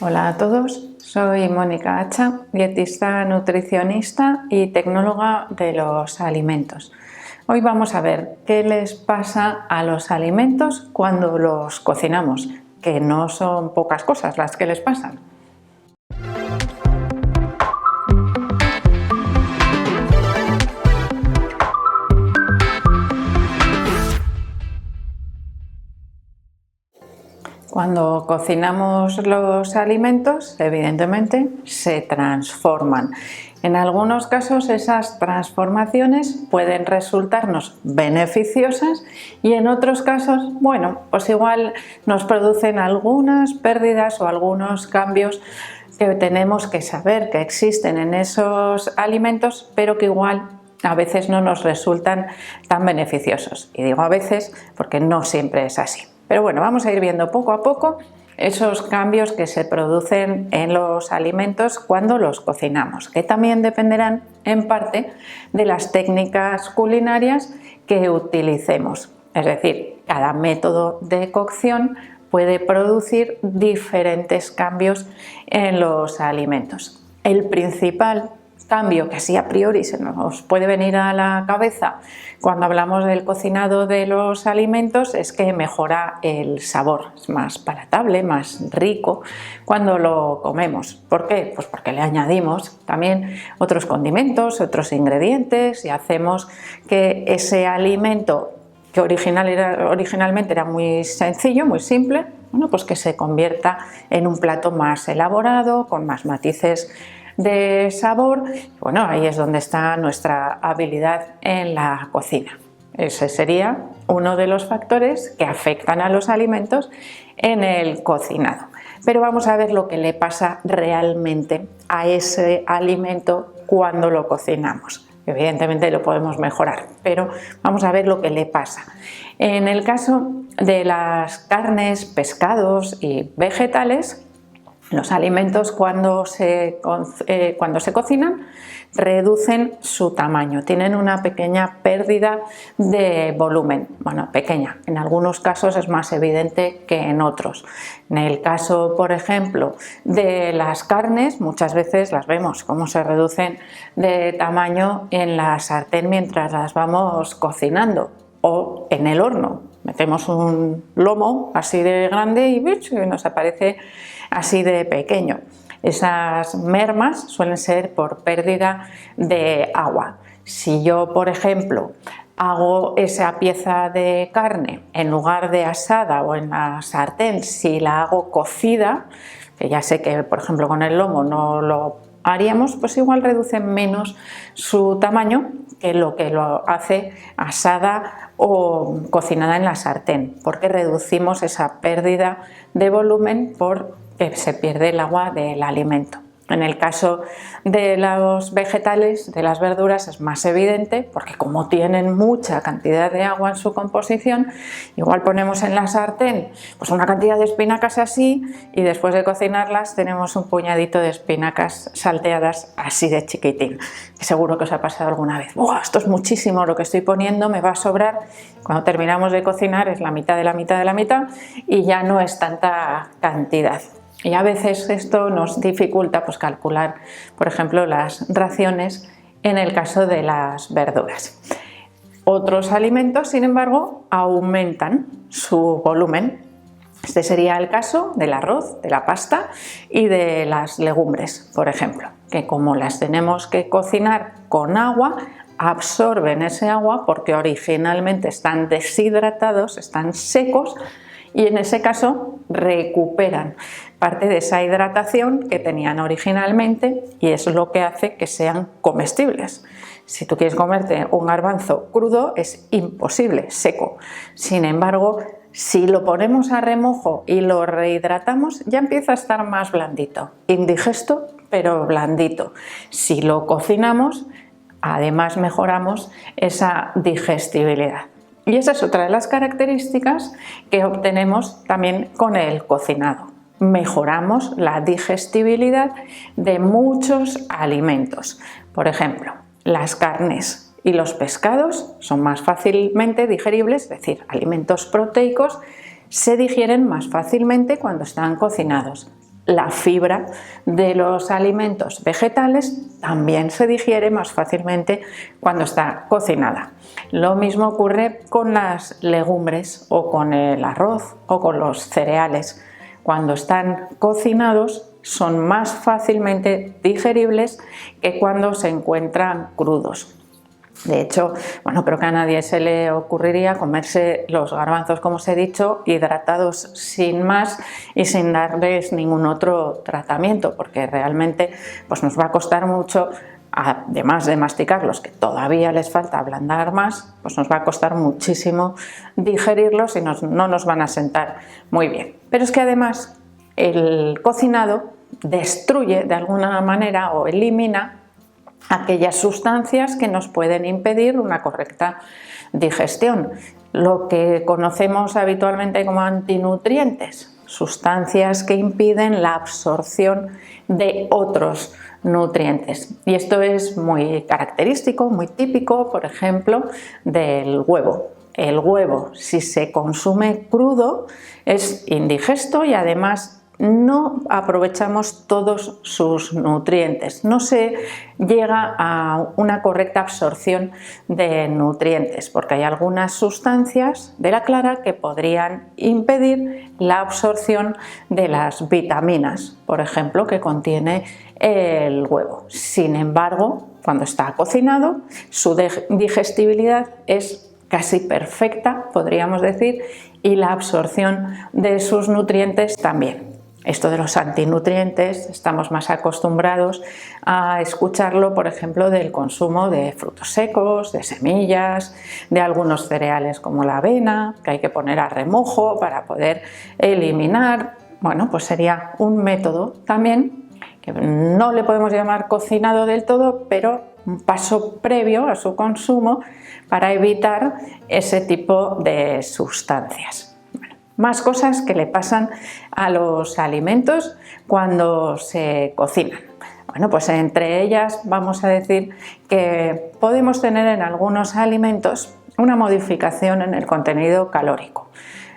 Hola a todos, soy Mónica Hacha, dietista, nutricionista y tecnóloga de los alimentos. Hoy vamos a ver qué les pasa a los alimentos cuando los cocinamos, que no son pocas cosas las que les pasan. Cuando cocinamos los alimentos, evidentemente, se transforman. En algunos casos esas transformaciones pueden resultarnos beneficiosas y en otros casos, bueno, pues igual nos producen algunas pérdidas o algunos cambios que tenemos que saber que existen en esos alimentos, pero que igual a veces no nos resultan tan beneficiosos. Y digo a veces porque no siempre es así. Pero bueno, vamos a ir viendo poco a poco esos cambios que se producen en los alimentos cuando los cocinamos, que también dependerán en parte de las técnicas culinarias que utilicemos. Es decir, cada método de cocción puede producir diferentes cambios en los alimentos. El principal cambio que así a priori se nos puede venir a la cabeza cuando hablamos del cocinado de los alimentos es que mejora el sabor, es más palatable, más rico cuando lo comemos. ¿Por qué? Pues porque le añadimos también otros condimentos, otros ingredientes y hacemos que ese alimento que originalmente era muy sencillo, muy simple, bueno, pues que se convierta en un plato más elaborado, con más matices de sabor. Bueno, ahí es donde está nuestra habilidad en la cocina. Ese sería uno de los factores que afectan a los alimentos en el cocinado. Pero vamos a ver lo que le pasa realmente a ese alimento cuando lo cocinamos. Evidentemente lo podemos mejorar, pero vamos a ver lo que le pasa. En el caso de las carnes, pescados y vegetales, los alimentos cuando se cocinan reducen su tamaño, tienen una pequeña pérdida de volumen, bueno, pequeña, en algunos casos es más evidente que en otros. En el caso, por ejemplo, de las carnes, muchas veces las vemos cómo se reducen de tamaño en la sartén mientras las vamos cocinando o en el horno. Metemos un lomo así de grande y nos aparece así de pequeño. Esas mermas suelen ser por pérdida de agua. Si yo, por ejemplo, hago esa pieza de carne en lugar de asada o en la sartén, si la hago cocida, que ya sé que por ejemplo con el lomo no lo haríamos, pues igual reduce menos su tamaño que lo hace asada o cocinada en la sartén, porque reducimos esa pérdida de volumen porque se pierde el agua del alimento. En el caso de los vegetales, de las verduras, es más evidente porque como tienen mucha cantidad de agua en su composición, igual ponemos en la sartén pues una cantidad de espinacas así y después de cocinarlas tenemos un puñadito de espinacas salteadas así de chiquitín. Que seguro que os ha pasado alguna vez. ¡Buah, esto es muchísimo lo que estoy poniendo, me va a sobrar! Cuando terminamos de cocinar es la mitad de la mitad de la mitad y ya no es tanta cantidad. Y a veces esto nos dificulta pues, calcular, por ejemplo, las raciones en el caso de las verduras. Otros alimentos, sin embargo, aumentan su volumen. Este sería el caso del arroz, de la pasta y de las legumbres, por ejemplo, que como las tenemos que cocinar con agua, absorben ese agua porque originalmente están deshidratados, están secos, y en ese caso recuperan parte de esa hidratación que tenían originalmente y eso es lo que hace que sean comestibles. Si tú quieres comerte un garbanzo crudo es imposible, seco. Sin embargo, si lo ponemos a remojo y lo rehidratamos ya empieza a estar más blandito, indigesto pero blandito. Si lo cocinamos, además mejoramos esa digestibilidad. Y esa es otra de las características que obtenemos también con el cocinado. Mejoramos la digestibilidad de muchos alimentos. Por ejemplo, las carnes y los pescados son más fácilmente digeribles, es decir, alimentos proteicos se digieren más fácilmente cuando están cocinados. la fibra de los alimentos vegetales también se digiere más fácilmente cuando está cocinada. Lo mismo ocurre con las legumbres o con el arroz o con los cereales. Cuando están cocinados son más fácilmente digeribles que cuando se encuentran crudos. De hecho, bueno, creo que a nadie se le ocurriría comerse los garbanzos, como os he dicho, hidratados sin más y sin darles ningún otro tratamiento, porque realmente pues nos va a costar mucho, además de masticarlos, que todavía les falta ablandar más, pues nos va a costar muchísimo digerirlos y no nos van a sentar muy bien. Pero es que además el cocinado destruye de alguna manera o elimina aquellas sustancias que nos pueden impedir una correcta digestión, lo que conocemos habitualmente como antinutrientes, sustancias que impiden la absorción de otros nutrientes. Y esto es muy característico, muy típico, por ejemplo, del huevo. El huevo, si se consume crudo, es indigesto y además no aprovechamos todos sus nutrientes, no se llega a una correcta absorción de nutrientes, porque hay algunas sustancias de la clara que podrían impedir la absorción de las vitaminas, por ejemplo, que contiene el huevo. Sin embargo, cuando está cocinado, su digestibilidad es casi perfecta, podríamos decir, y la absorción de sus nutrientes también. Esto de los antinutrientes estamos más acostumbrados a escucharlo, por ejemplo, del consumo de frutos secos, de semillas, de algunos cereales como la avena, que hay que poner a remojo para poder eliminar. Bueno, pues sería un método también que no le podemos llamar cocinado del todo, pero un paso previo a su consumo para evitar ese tipo de sustancias. Más cosas que le pasan a los alimentos cuando se cocinan. Bueno, pues entre ellas vamos a decir que podemos tener en algunos alimentos una modificación en el contenido calórico.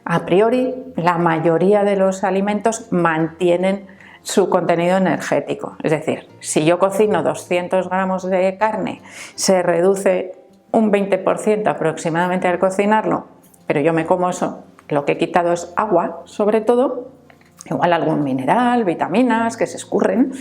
A priori, la mayoría de los alimentos mantienen su contenido energético. Es decir, si yo cocino 200 gramos de carne, se reduce un 20% aproximadamente al cocinarlo, pero yo me como eso. Lo que he quitado es agua, sobre todo, igual algún mineral, vitaminas que se escurren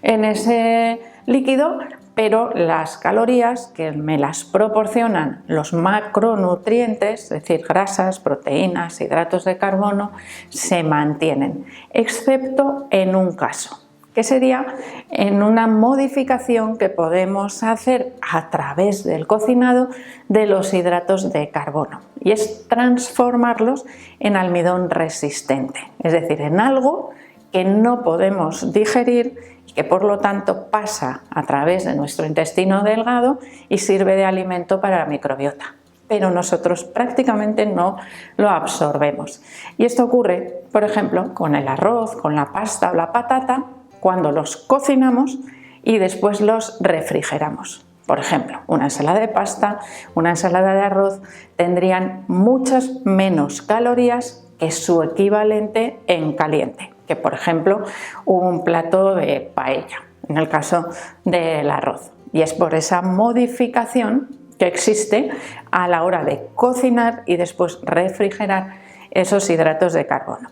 en ese líquido, pero las calorías que me las proporcionan los macronutrientes, es decir, grasas, proteínas, hidratos de carbono, se mantienen, excepto en un caso, que sería en una modificación que podemos hacer a través del cocinado de los hidratos de carbono, y es transformarlos en almidón resistente, es decir, en algo que no podemos digerir y que por lo tanto pasa a través de nuestro intestino delgado y sirve de alimento para la microbiota, pero nosotros prácticamente no lo absorbemos. Y esto ocurre, por ejemplo, con el arroz, con la pasta o la patata, cuando los cocinamos y después los refrigeramos. Por ejemplo, una ensalada de pasta, una ensalada de arroz tendrían muchas menos calorías que su equivalente en caliente, que por ejemplo un plato de paella, en el caso del arroz. Y es por esa modificación que existe a la hora de cocinar y después refrigerar esos hidratos de carbono.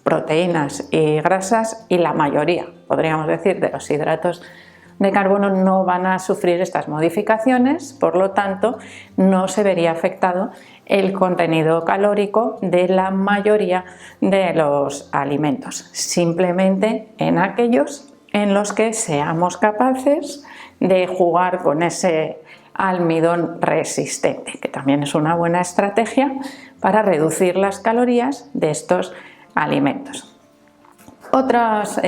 Proteínas y grasas, y la mayoría, podríamos decir, de los hidratos de carbono no van a sufrir estas modificaciones, por lo tanto no se vería afectado el contenido calórico de la mayoría de los alimentos, simplemente en aquellos en los que seamos capaces de jugar con ese almidón resistente, que también es una buena estrategia para reducir las calorías de estos alimentos. Otras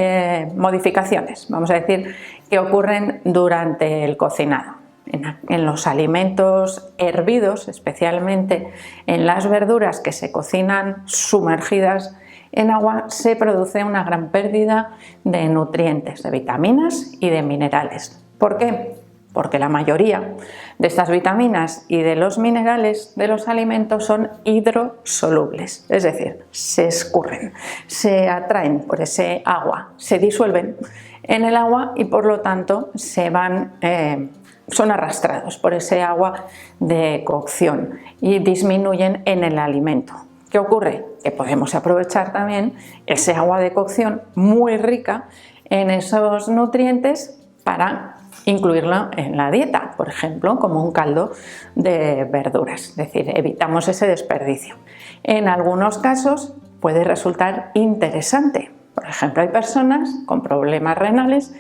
modificaciones, vamos a decir, que ocurren durante el cocinado. En los alimentos hervidos, especialmente en las verduras que se cocinan sumergidas en agua, se produce una gran pérdida de nutrientes, de vitaminas y de minerales. ¿Por qué? porque la mayoría de estas vitaminas y de los minerales de los alimentos son hidrosolubles, es decir, se escurren, se atraen por ese agua, se disuelven en el agua y por lo tanto son arrastrados por ese agua de cocción y disminuyen en el alimento. ¿Qué ocurre? Que podemos aprovechar también ese agua de cocción muy rica en esos nutrientes para incluirlo en la dieta, por ejemplo, como un caldo de verduras, es decir, evitamos ese desperdicio. En algunos casos puede resultar interesante. Por ejemplo, hay personas con problemas renales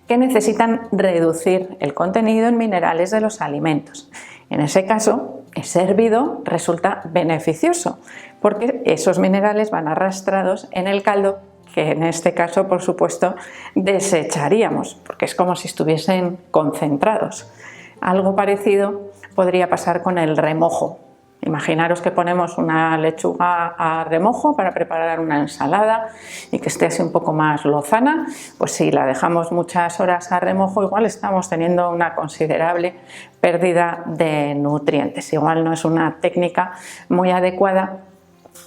que necesitan reducir el contenido en minerales de los alimentos. En ese caso, ese hervido resulta beneficioso porque esos minerales van arrastrados en el caldo, que en este caso, por supuesto, desecharíamos, porque es como si estuviesen concentrados. Algo parecido podría pasar con el remojo. Imaginaros que ponemos una lechuga a remojo para preparar una ensalada y que esté así un poco más lozana, pues si la dejamos muchas horas a remojo, igual estamos teniendo una considerable pérdida de nutrientes. Igual no es una técnica muy adecuada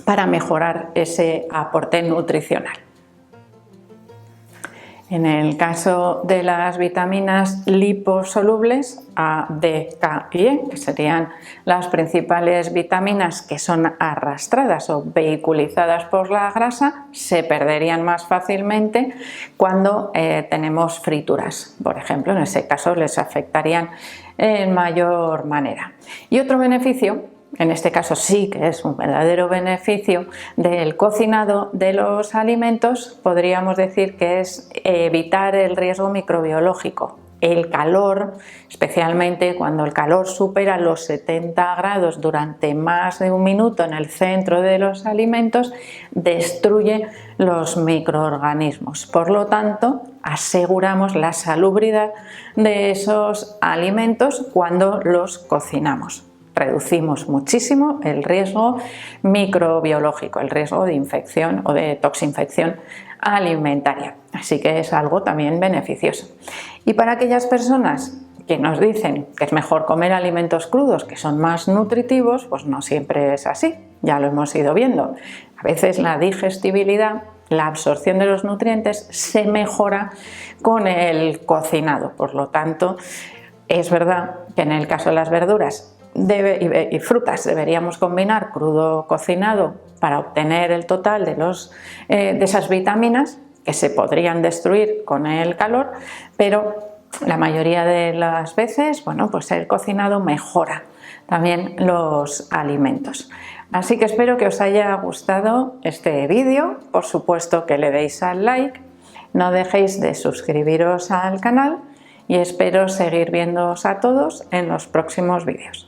para mejorar ese aporte nutricional. En el caso de las vitaminas liposolubles A, D, K y E, que serían las principales vitaminas que son arrastradas o vehiculizadas por la grasa, se perderían más fácilmente cuando tenemos frituras. Por ejemplo, en ese caso les afectarían en mayor manera. Y otro beneficio, en este caso sí que es un verdadero beneficio del cocinado de los alimentos, podríamos decir que es evitar el riesgo microbiológico. El calor, especialmente cuando el calor supera los 70 grados durante más de un minuto en el centro de los alimentos, destruye los microorganismos. Por lo tanto, aseguramos la salubridad de esos alimentos cuando los cocinamos. Reducimos muchísimo el riesgo microbiológico, el riesgo de infección o de toxinfección alimentaria. Así que es algo también beneficioso. Y para aquellas personas que nos dicen que es mejor comer alimentos crudos que son más nutritivos, pues no siempre es así, ya lo hemos ido viendo. A veces la digestibilidad, la absorción de los nutrientes se mejora con el cocinado. Por lo tanto, es verdad que en el caso de las verduras y frutas deberíamos combinar crudo cocinado para obtener el total de esas vitaminas que se podrían destruir con el calor, pero la mayoría de las veces, bueno, pues el cocinado mejora también los alimentos. Así que espero que os haya gustado este vídeo, por supuesto que le deis al like, no dejéis de suscribiros al canal y espero seguir viéndoos a todos en los próximos vídeos.